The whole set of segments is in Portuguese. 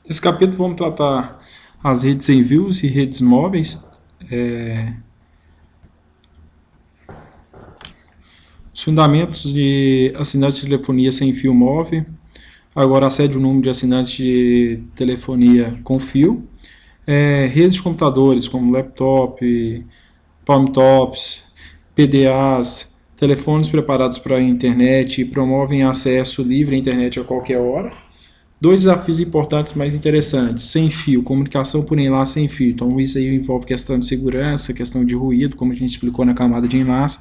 Nesse capítulo vamos tratar as redes sem fios e redes móveis. Os fundamentos de assinantes de telefonia sem fio móvel. Agora acede o número de assinantes de telefonia com fio. Redes de computadores como laptop, palmtops, PDAs, telefones preparados para a internet e promovem acesso livre à internet a qualquer hora. Dois desafios importantes mais interessantes: sem fio, comunicação por enlace sem fio. Então isso aí envolve questão de segurança, questão de ruído, como a gente explicou na camada de enlace,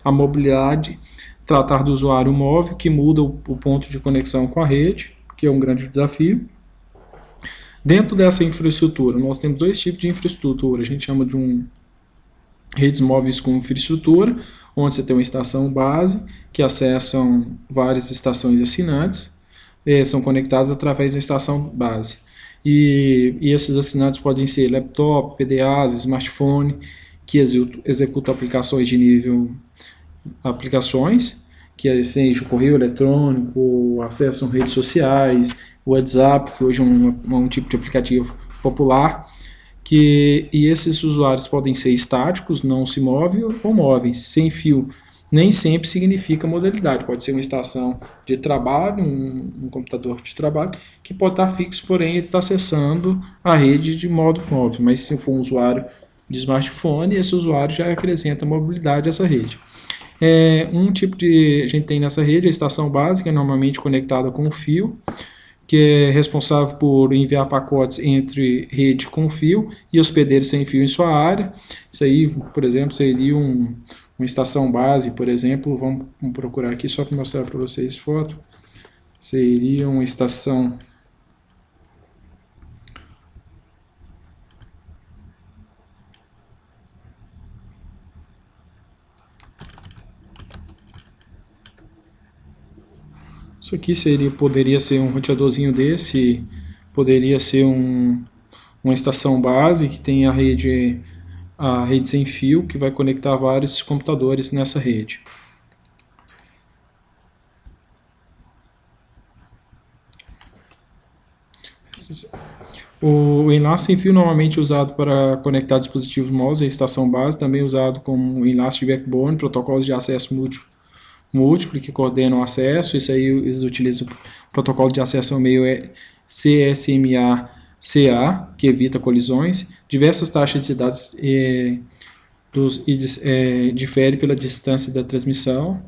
a mobilidade, tratar do usuário móvel, que muda o ponto de conexão com a rede, que é um grande desafio. Dentro dessa infraestrutura, nós temos dois tipos de infraestrutura. A gente chama de redes móveis com infraestrutura, onde você tem uma estação base, que acessam várias estações assinantes, são conectados através da estação base. E esses assinantes podem ser laptop, PDAs, smartphone, que executam aplicações de nível que seja o correio eletrônico, acesso a redes sociais, o WhatsApp, que hoje é um tipo de aplicativo popular, e esses usuários podem ser estáticos, não se movem, ou móveis, sem fio. Nem sempre significa modalidade, pode ser uma estação de trabalho, um computador de trabalho, que pode estar fixo, porém ele está acessando a rede de modo móvel, mas se for um usuário de smartphone, esse usuário já acrescenta mobilidade a essa rede. Um tipo a gente tem nessa rede a estação básica, normalmente conectada com fio, que é responsável por enviar pacotes entre rede com fio e hospedeiros sem fio em sua área. Isso aí, por exemplo, seria uma estação base, por exemplo, vamos procurar aqui só para mostrar para vocês foto. Seria uma estação Isso aqui poderia ser um roteadorzinho desse, poderia ser uma estação base que tem a rede sem fio, que vai conectar vários computadores nessa rede. O enlace sem fio normalmente é usado para conectar dispositivos móveis, a estação base também é usado como enlace de backbone, protocolos de acesso múltiplo que coordenam o acesso. Isso aí eles utilizam o protocolo de acesso ao meio CSMA-CA, que evita colisões. Diversas taxas de dados diferem pela distância da transmissão.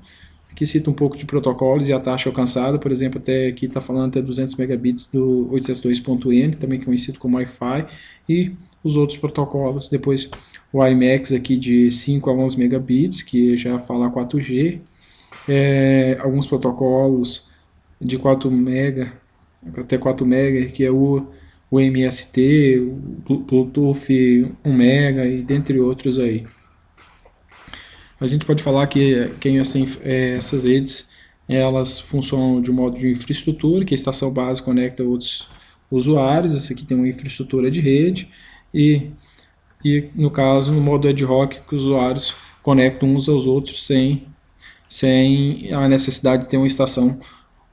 Aqui cita um pouco de protocolos e a taxa alcançada, por exemplo, aqui está falando até 200 megabits do 802.n, também conhecido como Wi-Fi, e os outros protocolos. Depois o IMAX aqui de 5 a 11 megabits, que já fala 4G, alguns protocolos de 4 MB, até 4 MB, que é o MST, o Bluetooth 1 MB e dentre outros aí. A gente pode falar que essas redes elas funcionam de modo de infraestrutura, que a estação base conecta outros usuários. Essa aqui tem uma infraestrutura de rede e no caso, no modo ad hoc, que os usuários conectam uns aos outros sem a necessidade de ter uma estação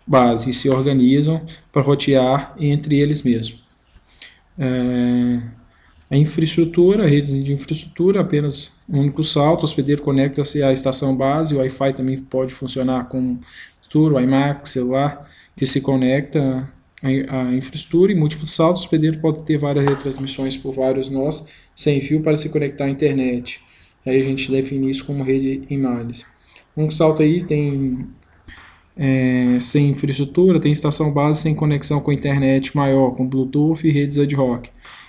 base, e se organizam para rotear entre eles mesmos. A infraestrutura, redes de infraestrutura, apenas um único salto, o hospedeiro conecta-se à estação base, o Wi-Fi também pode funcionar com o WiMAX, celular, que se conecta à infraestrutura, e múltiplos saltos, o hospedeiro pode ter várias retransmissões por vários nós, sem fio, para se conectar à internet. Aí a gente define isso como rede em malhas. Um salto aí tem sem infraestrutura, tem estação base sem conexão com a internet maior, com Bluetooth e redes ad hoc.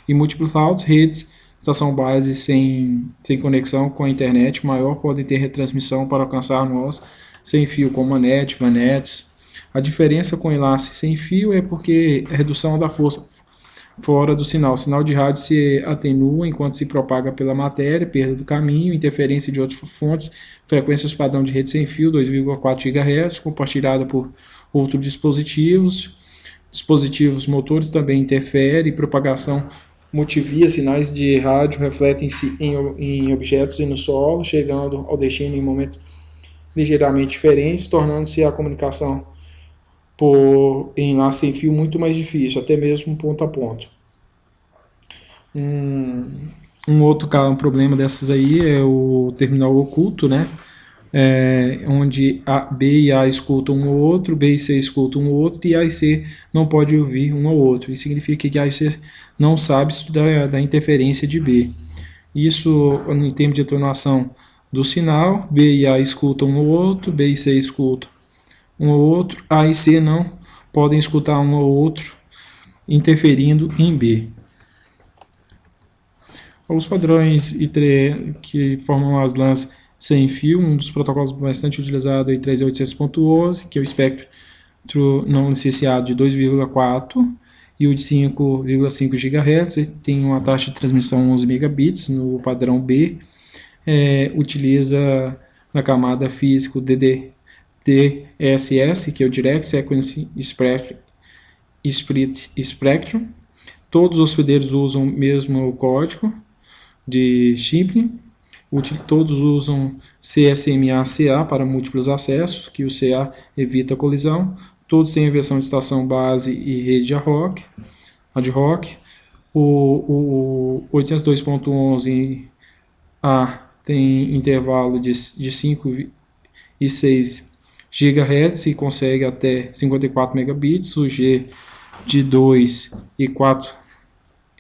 E múltiplos saltos, redes, estação base sem conexão com a internet maior, podem ter retransmissão para alcançar nós sem fio, como a NET, VANETs. A diferença com enlace sem fio é porque a redução da força fora do sinal. O sinal de rádio se atenua enquanto se propaga pela matéria, perda do caminho, interferência de outras fontes, frequências padrão de rede sem fio, 2,4 GHz, compartilhada por outros dispositivos. Dispositivos motores também interferem, propagação multivia, sinais de rádio refletem-se em objetos e no solo, chegando ao destino em momentos ligeiramente diferentes, tornando-se a comunicação por enlace sem fio muito mais difícil, até mesmo ponto a ponto. Um outro um problema dessas aí é o terminal oculto, né? Onde B e A escutam um ao outro, B e C escutam um ao outro, e A e C não pode ouvir um ao outro. Isso significa que A e C não sabe da interferência de B. Isso, em termos de atenuação do sinal, B e A escutam um ao outro, B e C escutam um ao outro, A e C não podem escutar um ao outro, interferindo em B. Os padrões que formam as LANs sem fio, um dos protocolos bastante utilizado é o 3.800.11, que é o espectro não licenciado de 2,4 e o de 5,5 GHz, tem uma taxa de transmissão 11 megabits no padrão B, utiliza na camada física o DSS, que é o Direct Sequence Spectrum. Todos os hospedeiros usam o mesmo código de chip, todos usam CSMA-CA para múltiplos acessos, que o CA evita a colisão, todos têm a versão de estação base e rede ad hoc. O 802.11a tem intervalo de 5 e 6 GHz e consegue até 54 megabits, o G de 2 e 4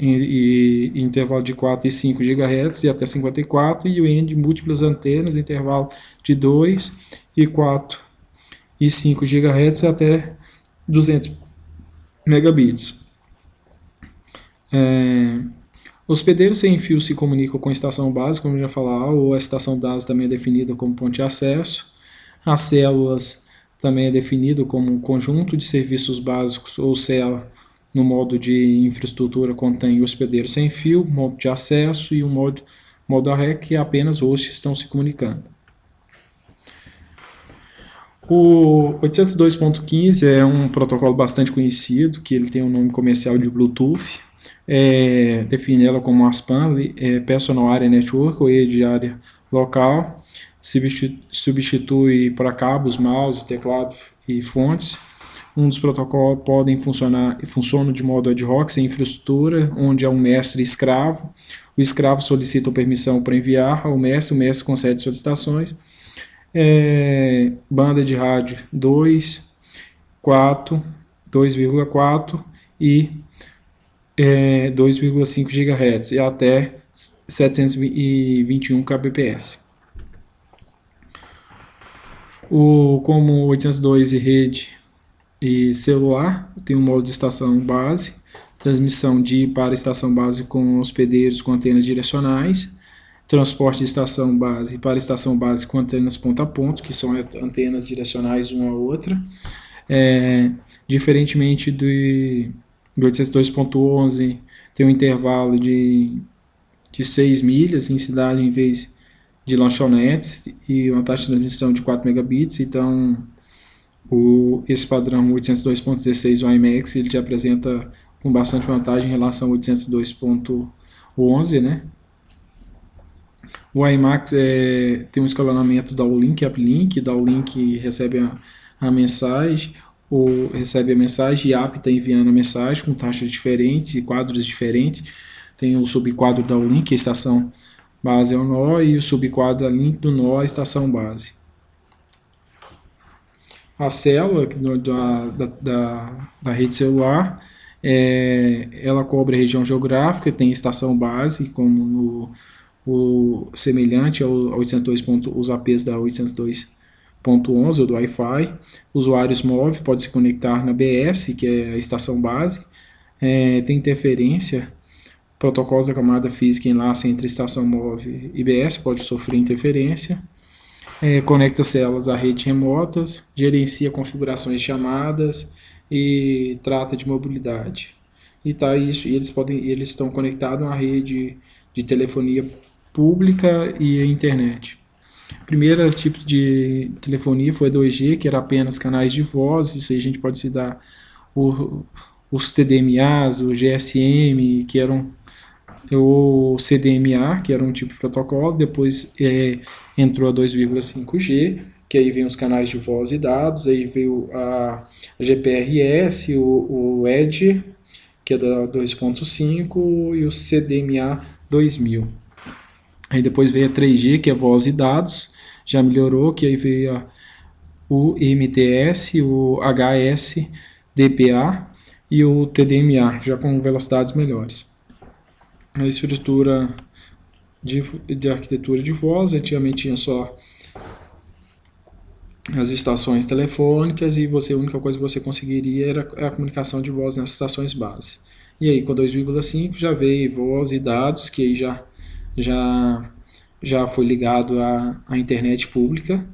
e intervalo de 4 e 5 GHz e até 54, e o N de múltiplas antenas, intervalo de 2 e 4 e 5 GHz até 200 megabits. Hospedeiros sem fio se comunicam com a estação base, como eu já falei, ou a estação base também é definida como ponto de acesso. As células também é definido como um conjunto de serviços básicos, ou célula. No modo de infraestrutura contém hospedeiro sem fio, modo de acesso e o modo ARREC, que apenas hosts estão se comunicando. O 802.15 é um protocolo bastante conhecido, que ele tem um nome comercial de Bluetooth, define ela como ASPAN, Personal Area Network, ou rede de área local, substitui para cabos, mouse, teclado e fontes. Um dos protocolos podem funcionam de modo ad hoc, sem infraestrutura, onde há um mestre e escravo. O escravo solicita permissão para enviar ao mestre, o mestre concede solicitações. Banda de rádio 2, 4, 2,4 e 2,5 GHz e até 721 kbps. Como 802 e rede e celular, tem um modo de estação base, transmissão de para estação base com hospedeiros com antenas direcionais, transporte de estação base para estação base com antenas ponta a ponto, que são antenas direcionais uma a outra. Diferentemente do 802.11, tem um intervalo de 6 milhas em cidade em vez de lanchonetes e uma taxa de transmissão de 4 megabits, então esse padrão 802.16 WiMAX ele te apresenta com bastante vantagem em relação ao 802.11, né? O WiMAX tem um escalonamento downlink e uplink. Downlink recebe a mensagem, ou recebe a mensagem, e up está enviando a mensagem com taxas diferentes e quadros diferentes. Tem o subquadro downlink, a estação base é o nó, e o subquadro link do nó, a estação base. A célula da rede celular, ela cobre a região geográfica, tem estação base, como semelhante ao 802. Os APs da 802.11 ou do Wi-Fi. Usuários móveis podem se conectar na BS, que é a estação base. Tem interferência, protocolos da camada física enlace entre estação móvel e BS pode sofrer interferência. Conecta células a redes remotas, gerencia configurações de chamadas e trata de mobilidade. E eles estão conectados a uma rede de telefonia pública e internet. O primeiro tipo de telefonia foi a 2G, que era apenas canais de voz. Isso aí a gente pode citar os TDMAs, o GSM, que eram o CDMA, que era um tipo de protocolo. Depois entrou a 2,5G, que aí vem os canais de voz e dados, aí veio a GPRS, o Edge, que é da 2.5, e o CDMA 2000. Aí depois veio a 3G, que é voz e dados, já melhorou, que aí veio o MTS, o HSDPA e o TDMA, já com velocidades melhores. A estrutura de arquitetura de voz, antigamente tinha só as estações telefônicas e a única coisa que você conseguiria era a comunicação de voz nessas estações base. E aí com 2,5 já veio voz e dados, que aí já foi ligado à internet pública.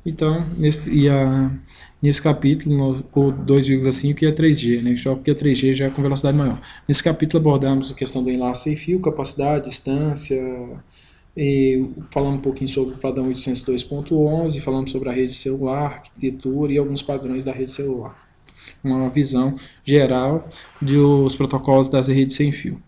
Então, nesse capítulo, o 2,5 e a 3G, né? Só porque a 3G já é com velocidade maior. Nesse capítulo abordamos a questão do enlace sem fio, capacidade, distância, e falamos um pouquinho sobre o padrão 802.11, falamos sobre a rede celular, arquitetura e alguns padrões da rede celular. Uma visão geral dos protocolos das redes sem fio.